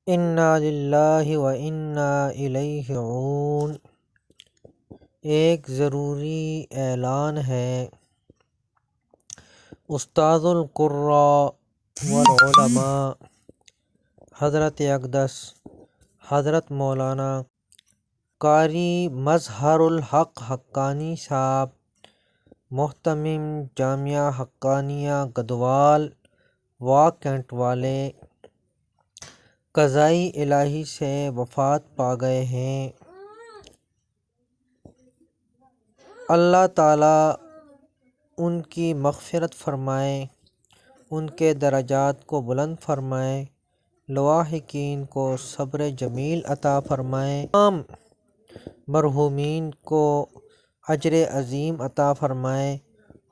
इन्ना लिल्लाहि व इन्ना इलैहि राजिऊन। एक ज़रूरी ऐलान है। उस्ताजुल कुर्रा वल उलमा हज़रत अक़दस हज़रत मौलाना कारी मज़हरुल हक़ हक्कानी साहब मोहतमिम जामिया हक्कानिया गदवाल व कैंट वाले क़ज़ाई इलाही से वफ़ात पा गए हैं। अल्लाह ताला उनकी मग़फ़िरत फ़रमाए, उनके दरजात को बुलंद फ़रमाए, लवाहिकीन को सब्र जमील अता फ़रमाए, तमाम मरहूमीन को अजर अज़ीम अता फ़रमाए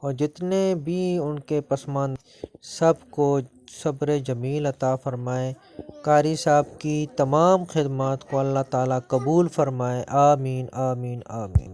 और जितने भी उनके पसमानदा सब को सब्र जमील अता फ़रमाए। कारी साहब की तमाम खिदमत को अल्लाह ताला कबूल फ़रमाए। आमीन आमीन आमीन।